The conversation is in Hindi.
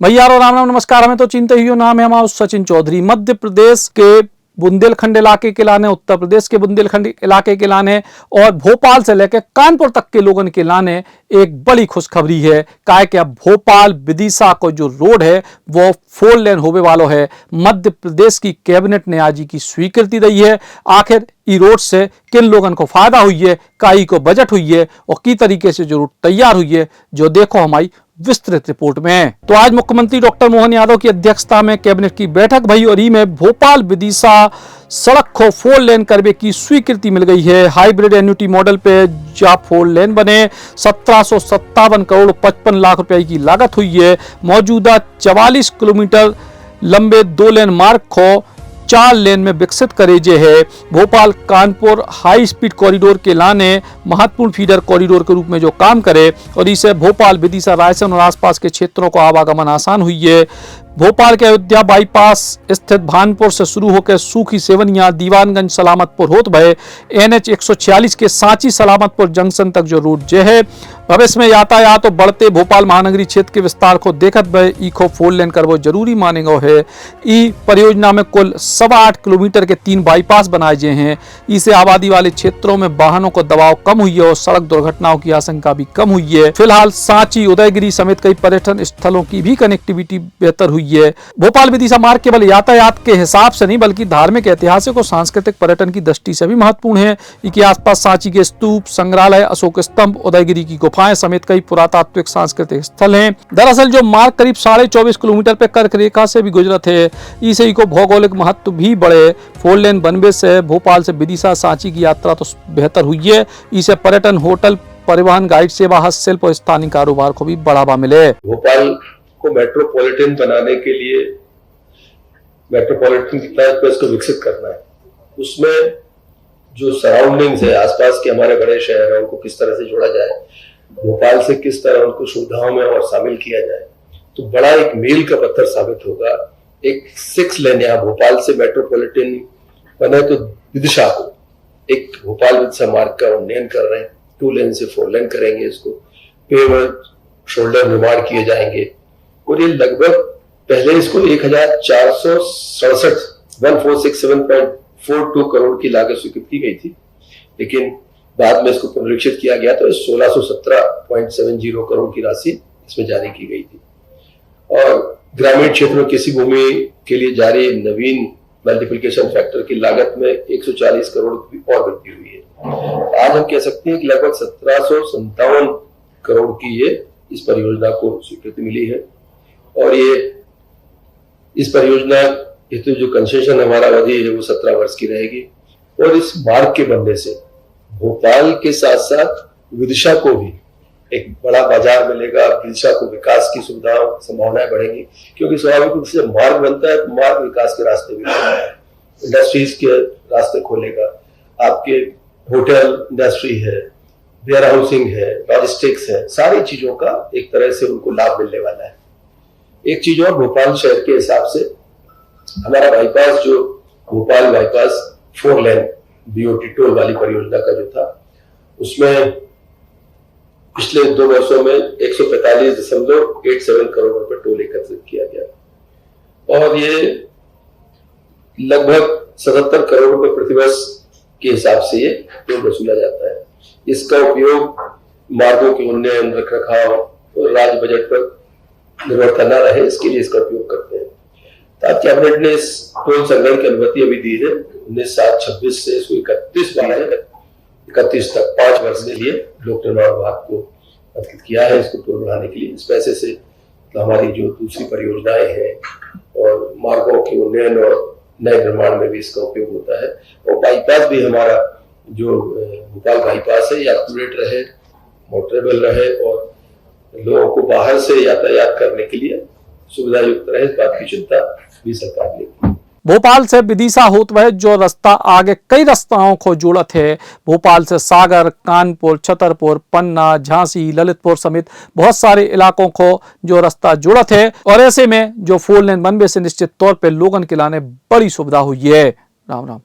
भैया राम राम नमस्कार। हमें तो चिंता ही हो, नाम है हमारा सचिन चौधरी। मध्य प्रदेश के बुंदेलखंड इलाके के लाने, उत्तर प्रदेश के बुंदेलखंड इलाके के लाने और भोपाल से लेकर कानपुर तक के लोगों के लाने एक बड़ी खुशखबरी है। काहे कि अब भोपाल विदिशा को जो रोड है वो 4 लेन होने वालो है। मध्य प्रदेश की कैबिनेट ने आज की स्वीकृति दी है। आखिर ई रोड से किन लोगों को फायदा हुई है, काई को बजट हुई है और की तरीके से जो रूट तैयार हुई है, जो देखो हमारी विस्तृत रिपोर्ट में। तो आज मुख्यमंत्री डॉक्टर मोहन यादव की अध्यक्षता में कैबिनेट की बैठक भई और में भोपाल विदिशा सड़क को 4 लेन करने की स्वीकृति मिल गई है। हाइब्रिड एन्युटी मॉडल पे जा 4 लेन बने 1757 करोड़ 55 लाख रुपए की लागत हुई है। मौजूदा 44 किलोमीटर लंबे 2 लेन मार्ग को 4 लेन में विकसित करे जे है। Bhopal Kanpur high speed corridor के लाने महत्वपूर्ण फीडर कॉरिडोर के रूप में जो काम करे और इसे भोपाल विदिशा रायसेन और आसपास के क्षेत्रों को आवागमन आसान हुई है। भोपाल के अयोध्या बाईपास स्थित भानपुर से शुरू होकर सूखी सेवनिया दीवानगंज सलामतपुर होत भय NH 146 के सांची सलामतपुर जंक्शन तक जो रूट जे है। भविष्य में यातायात तो बढ़ते भोपाल महानगरी क्षेत्र के विस्तार को देखत भय इको 4 लेन करवो जरूरी मानेगो है। ई परियोजना में कुल 8.25 किलोमीटर के 3 बाईपास बनाए गए हैं। इससे आबादी वाले क्षेत्रों में वाहनों को दबाव कम हुई है और सड़क दुर्घटनाओं की आशंका भी कम हुई है। फिलहाल सांची उदयगिरी समेत कई पर्यटन स्थलों की भी कनेक्टिविटी बेहतर हुई है। भोपाल विदिशा मार्ग केवल यातायात के हिसाब से नहीं बल्कि धार्मिक, ऐतिहासिक और सांस्कृतिक पर्यटन की दृष्टि से भी महत्वपूर्ण है। इसके आसपास सांची के स्तूप, संग्रहालय, अशोक स्तंभ, उदयगिरी की गुफाएं समेत कई पुरातात्विक सांस्कृतिक स्थल हैं। दरअसल जो मार्ग करीब 24.5 किलोमीटर पे कर्क रेखा से भी गुजरत है। इसे को भौगोलिक महत्व भी बढ़े। 4 लेन बनने से भोपाल से विदिशा सांची की यात्रा तो बेहतर हुई है। इसे पर्यटन, होटल, परिवहन, गाइड सेवा, हस्तशिल्प और स्थानीय कारोबार को भी बढ़ावा मिले। भोपाल को मेट्रोपॉलिटन बनाने के लिए मेट्रोपॉलिटन की तर्ज पर इसको विकसित करना है। उसमें जो सराउंडिंग्स है, आसपास के हमारे बड़े शहर है, उनको किस तरह से जोड़ा जाए, भोपाल से किस तरह उनको सुविधाओं में और शामिल किया जाए, तो बड़ा एक मील का पत्थर साबित होगा। एक 6 लेन यहाँ भोपाल से मेट्रोपॉलिटन बने तो विदिशा को एक भोपाल विदिशा मार्ग का उन्नयन कर रहे हैं। 2 लेन से 4 लेन करेंगे। इसको पेवर शोल्डर निर्माण किए जाएंगे और ये लगभग पहले इसको 1467.42 करोड़ की लागत स्वीकृत की गई थी, लेकिन बाद में इसको पुनरीक्षित किया गया तो 1617.70 करोड़ की राशि इसमें जारी की गई थी। और ग्रामीण क्षेत्र में किसी भूमि के लिए जारी नवीन मल्टीप्लिकेशन फैक्टर की लागत में 140 करोड़ की और वृद्धि हुई है। आज हम कह सकते हैं कि लगभग 1757 करोड़ की ये इस परियोजना को स्वीकृति मिली है। और ये इस परियोजना हेतु जो कंसेशन हमारा अवधि है वो 17 वर्ष की रहेगी। और इस मार्ग के बनने से भोपाल के साथ साथ विदिशा को भी एक बड़ा बाजार मिलेगा। विदिशा को विकास की सुविधा संभावनाएं बढ़ेंगी, क्योंकि स्वाभाविक रूप से मार्ग बनता है, मार्ग विकास के रास्ते भी बनता है, इंडस्ट्रीज के रास्ते खोलेगा। आपके होटल इंडस्ट्री है, वेयर हाउसिंग है, लॉजिस्टिक्स है, सारी चीजों का एक तरह से उनको लाभ मिलने वाला है। एक चीज और, भोपाल शहर के हिसाब से हमारा बाईपास, जो भोपाल बाईपास 4 लेन BOT टोल वाली परियोजना का जो था, उसमें पिछले 2 वर्षों में 145.87 करोड़ रुपए टोल एकत्रित किया गया और ये लगभग 77 करोड़ रुपए प्रतिवर्ष के हिसाब से ये टोल वसूला जाता है। इसका उपयोग मार्गों के उन्नयन, रखरखाव और राज्य बजट पर निर्भरता न रहे, इसके लिए इसका उपयोग करते हैं। तब कैबिनेट ने इस टोल संग्रहण की अनुमति अभी दी है 19/7/26 से इसको 31 तक 5 वर्ष के लिए लोक निर्माण विभाग को अधिकृत किया है इसको टोल बढ़ाने के लिए। इस पैसे से तो हमारी जो दूसरी परियोजनाएं हैं और मार्गों के उन्नयन और नए निर्माण में भी इसका उपयोग होता है। और बाईपास भी हमारा जो भोपाल बाईपास है, एक्यूरेट रहे, मोटरेबल रहे और लोगों को बाहर से यातायात करने के लिए सुविधा युक्त रहे, इस बात की चिंता भी सरकार ने की। भोपाल से विदिशा होत वह जो रास्ता आगे कई रास्ताओं को जोड़त है। भोपाल से सागर, कानपुर, छतरपुर, पन्ना, झांसी, ललितपुर समेत बहुत सारे इलाकों को जो रास्ता जोड़त है और ऐसे में जो 4 लेन बनने से निश्चित तौर पर लोगों के लाने बड़ी सुविधा हुई है। राम राम।